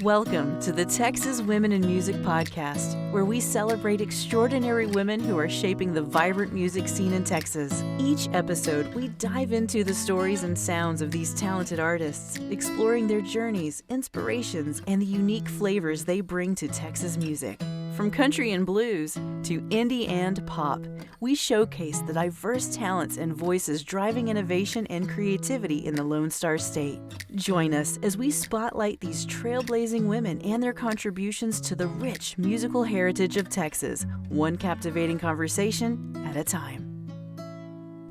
Welcome to the Texas Women in Music podcast, where we celebrate extraordinary women who are shaping the vibrant music scene in Texas. Each episode, we dive into the stories and sounds of these talented artists, exploring their journeys, inspirations, and the unique flavors they bring to Texas music. From country and blues to indie and pop, we showcase the diverse talents and voices driving innovation and creativity in the Lone Star State. Join us as we spotlight these trailblazing women and their contributions to the rich musical heritage of Texas, one captivating conversation at a time.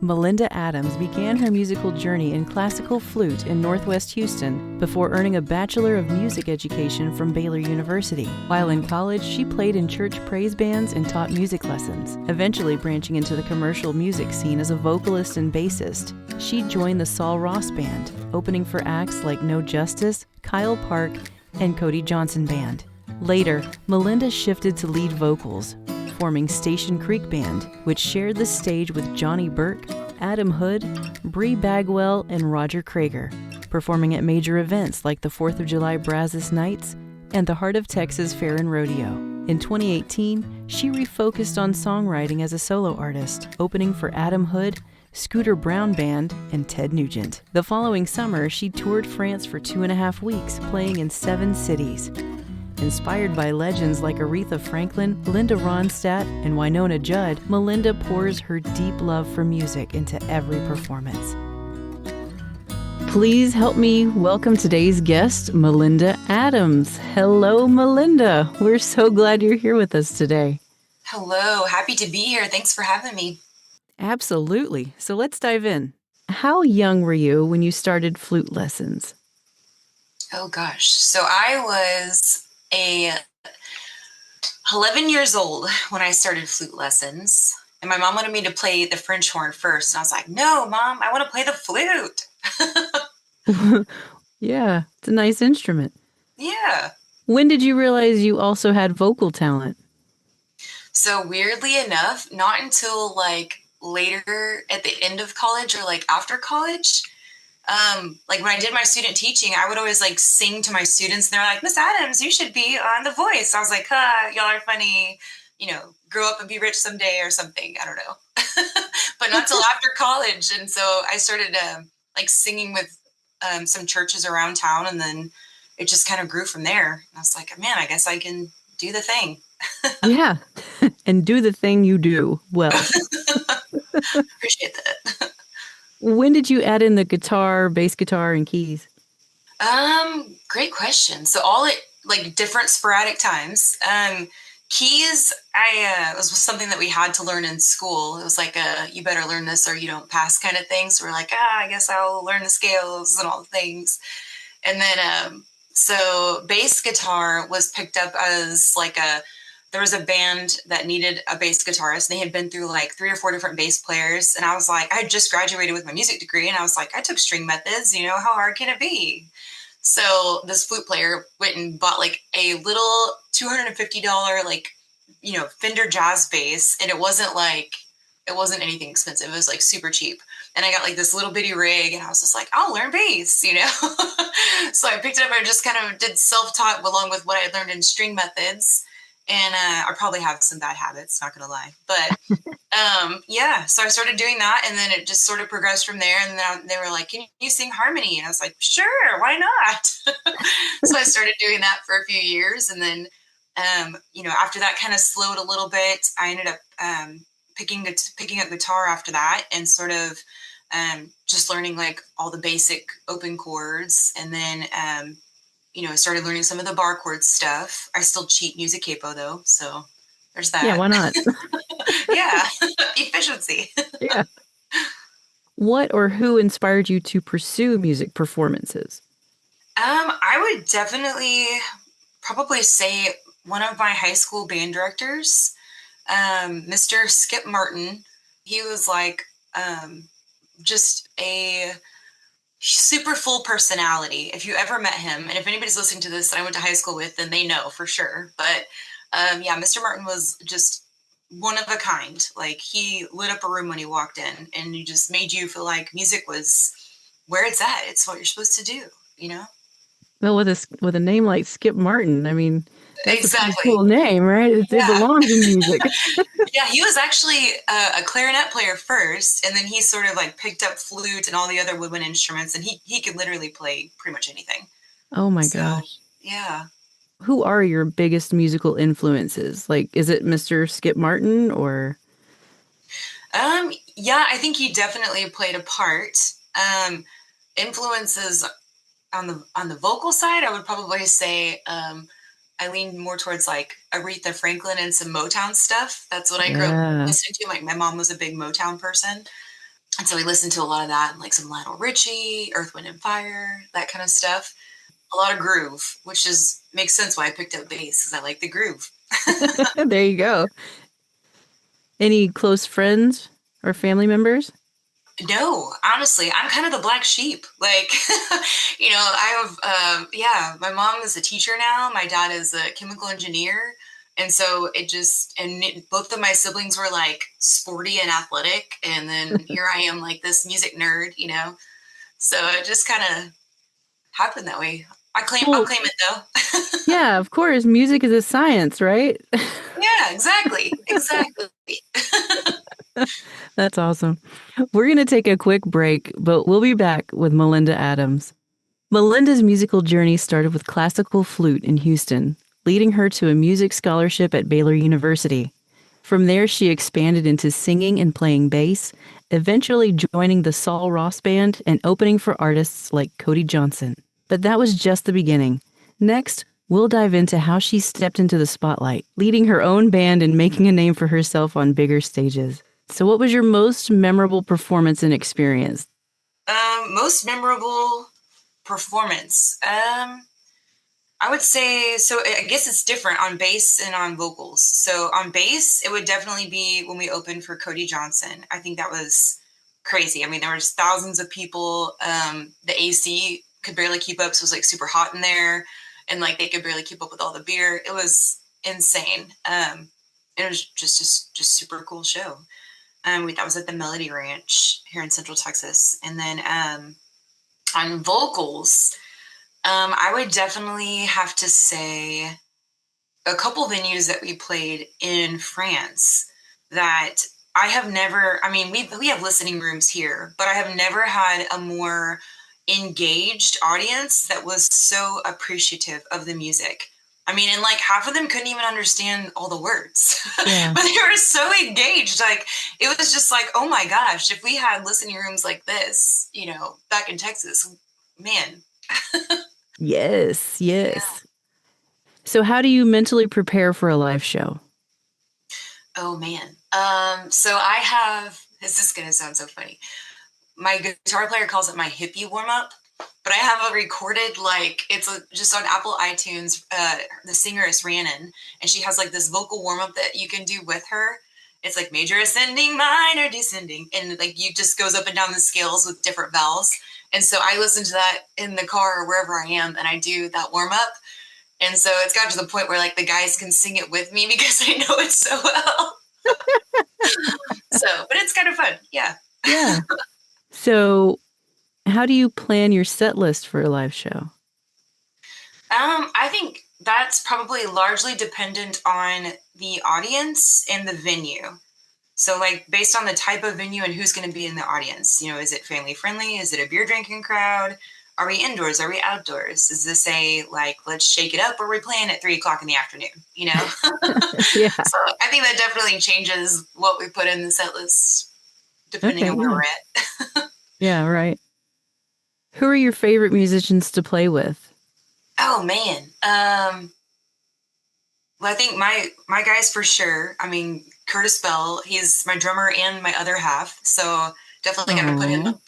Melinda Adams began her musical journey in classical flute in Northwest Houston before earning a Bachelor of Music Education from Baylor University. While in college, she played in church praise bands and taught music lessons, eventually branching into the commercial music scene as a vocalist and bassist. She joined the Sul Ross Band, opening for acts like No Justice, Kyle Park, and Cody Johnson Band. Later, Melinda shifted to lead vocals, forming Station Creek Band, which shared the stage with Jonny Burke, Adam Hood, Bri Bagwell, and Roger Creager, performing at major events like the July Brazos Nights and the Heart of Texas Fair and Rodeo. In 2018, she refocused on songwriting as a solo artist, opening for Adam Hood, Scooter Brown Band, and Ted Nugent. The following summer, she toured France for 2.5 weeks, playing in 7 cities. Inspired by legends like Aretha Franklin, Linda Ronstadt, and Wynonna Judd, Melinda pours her deep love for music into every performance. Please help me welcome today's guest, Melinda Adams. Hello, Melinda. We're so glad you're here with us today. Hello. Happy to be here. Thanks for having me. Absolutely. So let's dive in. How young were you when you started flute lessons? Oh, gosh. So I was 11 years old when I started flute lessons, and my mom wanted me to play the French horn first. And I was like, no, Mom, I want to play the flute. Yeah, it's a nice instrument. Yeah. When did you realize you also had vocal talent? So weirdly enough, not until later at the end of college or after college. When I did my student teaching, I would always sing to my students, and they're like, Miss Adams, you should be on The Voice. I was like, y'all are funny, grow up and be rich someday or something. I don't know. But not till after college. And so I started singing with some churches around town, and then it just kind of grew from there. I was like, man, I guess I can do the thing. Yeah. And do the thing you do well. Appreciate that. When did you add in the guitar, bass guitar, and keys? Great question. So all at different sporadic times. Keys, was something that we had to learn in school. It was you better learn this or you don't pass kind of thing. So we're like, I guess I'll learn the scales and all the things. And then, so bass guitar was picked up as there was a band that needed a bass guitarist. They had been through 3 or 4 different bass players. And I was like, I had just graduated with my music degree. And I was like, I took string methods, how hard can it be? So this flute player went and bought a little $250, Fender jazz bass. And it wasn't anything expensive. It was super cheap. And I got this little bitty rig, and I was just like, I'll learn bass, So I picked it up and just kind of did self-taught along with what I had learned in string methods. And I probably have some bad habits, not going to lie. But yeah, so I started doing that, and then it just sort of progressed from there. And then they were like, can you sing harmony? And I was like, sure, why not? So I started doing that for a few years. And then, after that kind of slowed a little bit, I ended up picking up guitar after that, and sort of just learning all the basic open chords. And then, I started learning some of the bar chord stuff. I still cheat music capo though, so there's that. Yeah, why not? Yeah, efficiency. Yeah. What or who inspired you to pursue music performances? I would definitely probably say one of my high school band directors, Mr. Skip Martin. He was just a super full personality. If you ever met him, and if anybody's listening to this that I went to high school with, then they know for sure. But yeah, Mr. Martin was just one of a kind. He lit up a room when he walked in, and he just made you feel like music was where it's at. It's what you're supposed to do, Well, with a name like Skip Martin, I mean, that's a pretty Exactly. cool name, right? It Yeah. belongs in music. Yeah, he was actually a clarinet player first, and then he sort of like picked up flute and all the other woodwind instruments, and he could literally play pretty much anything. Oh my So, gosh. yeah. Who are your biggest musical influences? Like, is it Mr. Skip Martin or? Yeah, I think he definitely played a part. Influences on the vocal side, I would probably say I leaned more towards like Aretha Franklin and some Motown stuff. That's what I grew up Yeah. listening to. Like my mom was a big Motown person. And so we listened to a lot of that, like some Lionel Richie, Earth, Wind and Fire, that kind of stuff. A lot of groove, which is makes sense why I picked up bass because I like the groove. There you go. Any close friends or family members? No, honestly, I'm kind of the black sheep. Like, I have, yeah, my mom is a teacher now. My dad is a chemical engineer. And so both of my siblings were like sporty and athletic. And then here I am, like this music nerd. So it just kind of happened that way. I'll Well, claim it though. yeah, of course. Music is a science, right? Yeah, exactly. Exactly. That's awesome. We're going to take a quick break, but we'll be back with Melinda Adams. Melinda's musical journey started with classical flute in Houston, leading her to a music scholarship at Baylor University. From there, she expanded into singing and playing bass, eventually joining the Sul Ross Band and opening for artists like Cody Johnson. But that was just the beginning. Next, we'll dive into how she stepped into the spotlight, leading her own band and making a name for herself on bigger stages. So, what was your most memorable performance and experience? Most memorable performance. I would say so. I guess it's different on bass and on vocals. So on bass, it would definitely be when we opened for Cody Johnson. I think that was crazy. I mean, there was thousands of people. The AC could barely keep up, so it was like super hot in there, and like they could barely keep up with all the beer. It was insane. It was just super cool show. That was at the Melody Ranch here in Central Texas, and then on vocals. I would definitely have to say a couple venues that we played in France that I have never, I mean, we have listening rooms here, but I have never had a more engaged audience that was so appreciative of the music. I mean, and like half of them couldn't even understand all the words, Yeah. but they were so engaged. Like it was just like, oh my gosh, if we had listening rooms like this, back in Texas, man. Yes, Yeah. yes. So, how do you mentally prepare for a live show? Oh man. So I have, this is gonna sound so funny. My guitar player calls it my hippie warm up, but I have a recorded like just on Apple iTunes. The singer is Rhiannon, and she has like this vocal warm up that you can do with her. It's like major ascending, minor descending, and like you just goes up and down the scales with different vowels. And so I listen to that in the car or wherever I am, and I do that warm up. And so it's got to the point where like the guys can sing it with me because I know it so well. So, but it's kind of fun. Yeah. Yeah. So, how do you plan your set list for a live show? I think that's probably largely dependent on the audience and the venue. So, like, based on the type of venue and who's going to be in the audience, is it family friendly? Is it a beer drinking crowd? Are we indoors? Are we outdoors? Is this like, let's shake it up, or are we playing at 3 o'clock in the afternoon? Yeah. So I think that definitely changes what we put in the set list depending Okay. on where Yeah. we're at. Yeah. Right. Who are your favorite musicians to play with? Oh man. Well, I think my guys for sure. I mean, Curtis Bell, he's my drummer and my other half. So definitely got to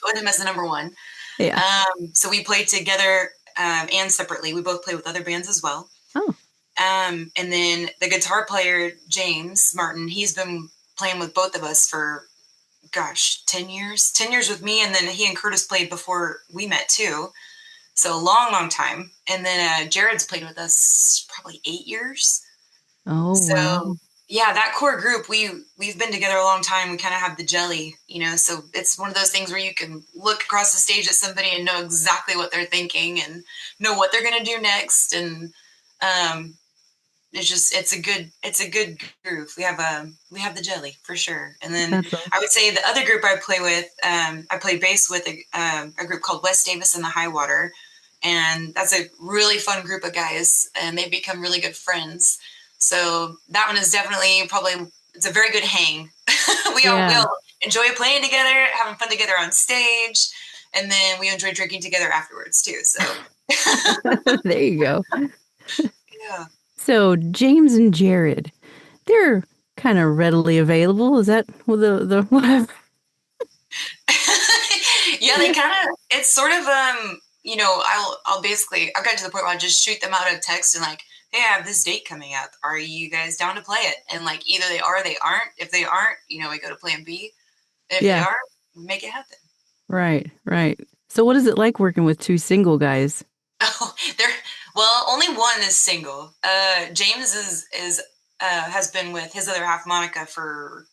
put him as the number one. Yeah. So we played together and separately. We both play with other bands as well. Oh. And then the guitar player, James Martin, he's been playing with both of us for, 10 years. 10 years with me, and then he and Curtis played before we met too. So a long, long time. And then Jared's played with us probably 8 years. Oh, So wow. Yeah, that core group, we've been together a long time. We kind of have the jelly, so it's one of those things where you can look across the stage at somebody and know exactly what they're thinking and know what they're going to do next. And it's a good groove. We have the jelly for sure. And then I would say the other group I play with, I play bass with a group called West Davis and the High Water, and that's a really fun group of guys, and they've become really good friends. So that one is definitely it's a very good hang. we all enjoy playing together, having fun together on stage, and then we enjoy drinking together afterwards too. So there you go. Yeah. So James and Jared, they're kind of readily available. Is that the whatever? Yeah, they kind of. It's sort of I'll basically I've got to the point where I'll just shoot them out a text and like, hey, I have this date coming up. Are you guys down to play it? And like either they are or they aren't. If they aren't, we go to plan B. If they are, we make it happen. Right. So what is it like working with two single guys? Oh, only one is single. James is has been with his other half, Monica, for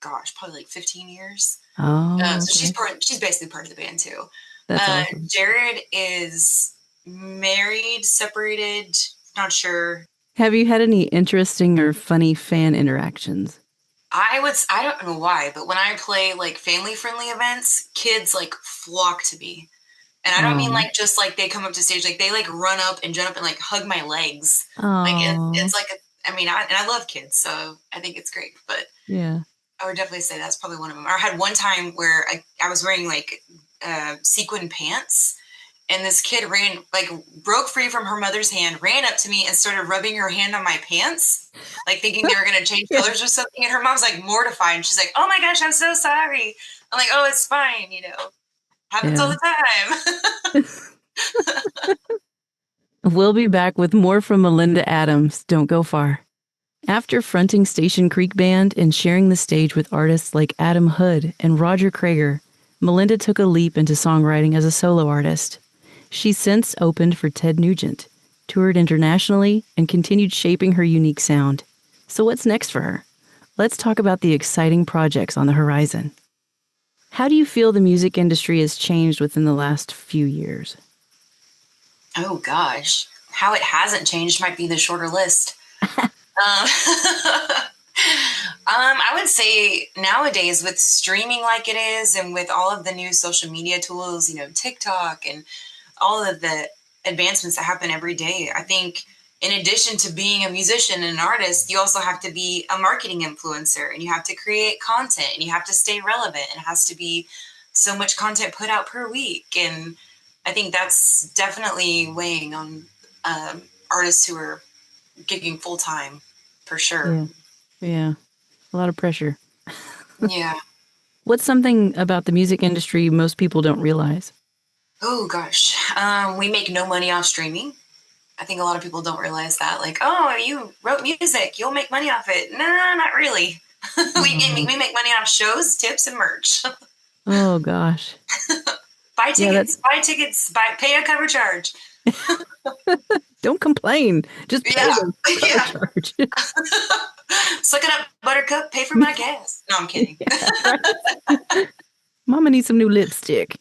probably like 15 years. Oh, okay. So she's basically part of the band too. That's awesome. Jared is married, separated, not sure. Have you had any interesting or funny fan interactions? I don't know why, but when I play like family friendly events, kids like flock to me. And I don't mean like just like they come up to stage, like they like run up and jump up and like hug my legs. Like it's like I love kids, so I think it's great. But yeah, I would definitely say that's probably one of them. I had one time where I was wearing like sequin pants, and this kid broke free from her mother's hand, ran up to me and started rubbing her hand on my pants, like thinking they were going to change colors or something. And her mom's like mortified. And she's like, oh my gosh, I'm so sorry. I'm like, oh, it's fine. Happens all the time. We'll be back with more from Melinda Adams. Don't go far. After fronting Station Creek Band and sharing the stage with artists like Adam Hood and Roger Creager, Melinda took a leap into songwriting as a solo artist. She's since opened for Ted Nugent, toured internationally, and continued shaping her unique sound. So what's next for her? Let's talk about the exciting projects on the horizon. How do you feel the music industry has changed within the last few years? Oh, gosh. How it hasn't changed might be the shorter list. I would say nowadays with streaming like it is and with all of the new social media tools, TikTok and all of the advancements that happen every day, I think in addition to being a musician and an artist, you also have to be a marketing influencer, and you have to create content, and you have to stay relevant. It has to be so much content put out per week. And I think that's definitely weighing on artists who are gigging full time, for sure. Yeah. A lot of pressure. Yeah. What's something about the music industry most people don't realize? Oh, gosh. We make no money off streaming. I think a lot of people don't realize that. Like, oh, you wrote music, you'll make money off it. No, not really. we make money off shows, tips, and merch. Oh, gosh. Buy tickets, pay a cover charge. Don't complain. Just pay the cover charge. Suck it up, Buttercup. Pay for my gas. No, I'm kidding. Right. Mama needs some new lipstick.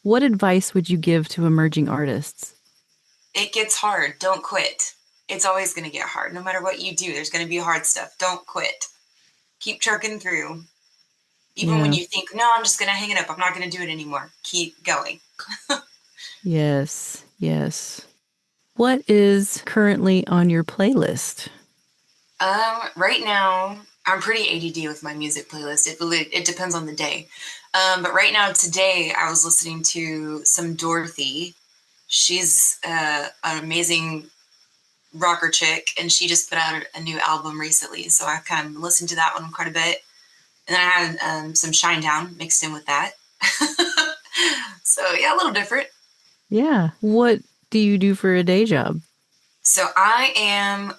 What advice would you give to emerging artists? It gets hard. Don't quit. It's always going to get hard. No matter what you do, there's going to be hard stuff. Don't quit. Keep trucking through. Even when you think, no, I'm just going to hang it up. I'm not going to do it anymore. Keep going. Yes. What is currently on your playlist? Right now, I'm pretty ADD with my music playlist. It depends on the day. But right now, today, I was listening to some Dorothy. She's an amazing rocker chick, and she just put out a new album recently. So I've kind of listened to that one quite a bit. And then I had some Shinedown mixed in with that. So, yeah, a little different. Yeah. What do you do for a day job? So I am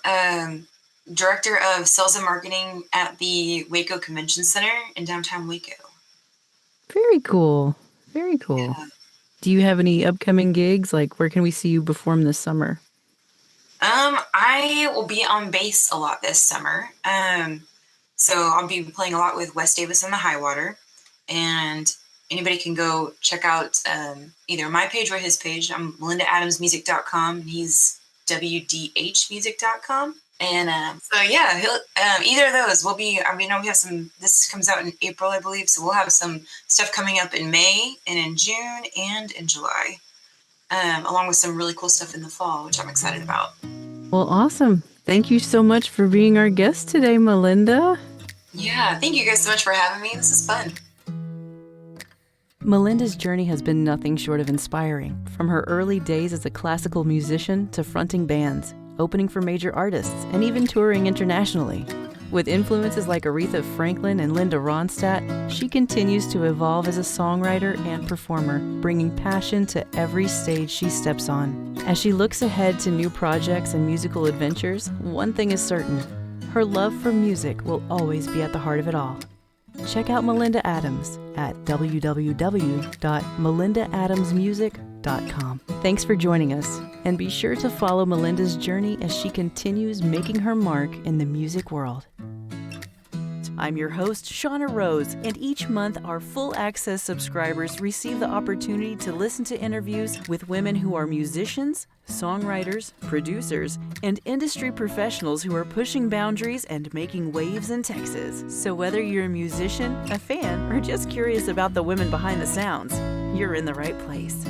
director of sales and marketing at the Waco Convention Center in downtown Waco. Very cool. Yeah. Do you have any upcoming gigs? Like, where can we see you perform this summer? I will be on bass a lot this summer. So I'll be playing a lot with Wes Davis and the High Water, and anybody can go check out either my page or his page. I'm melindaadamsmusic.com, and he's wdhmusic.com. And so yeah, he'll either of those. We have some. This comes out in April, I believe. So we'll have some stuff coming up in May and in June and in July, along with some really cool stuff in the fall, which I'm excited about. Well, awesome. Thank you so much for being our guest today, Melinda. Yeah, thank you guys so much for having me. This is fun. Melinda's journey has been nothing short of inspiring, from her early days as a classical musician to fronting bands, opening for major artists, and even touring internationally. With influences like Aretha Franklin and Linda Ronstadt, she continues to evolve as a songwriter and performer, bringing passion to every stage she steps on. As she looks ahead to new projects and musical adventures, one thing is certain: her love for music will always be at the heart of it all. Check out Melinda Adams at www.melindaadamsmusic.com. Thanks for joining us, and be sure to follow Melinda's journey as she continues making her mark in the music world. I'm your host, Shauna Rose, and each month our full access subscribers receive the opportunity to listen to interviews with women who are musicians, songwriters, producers, and industry professionals who are pushing boundaries and making waves in Texas. So whether you're a musician, a fan, or just curious about the women behind the sounds, you're in the right place.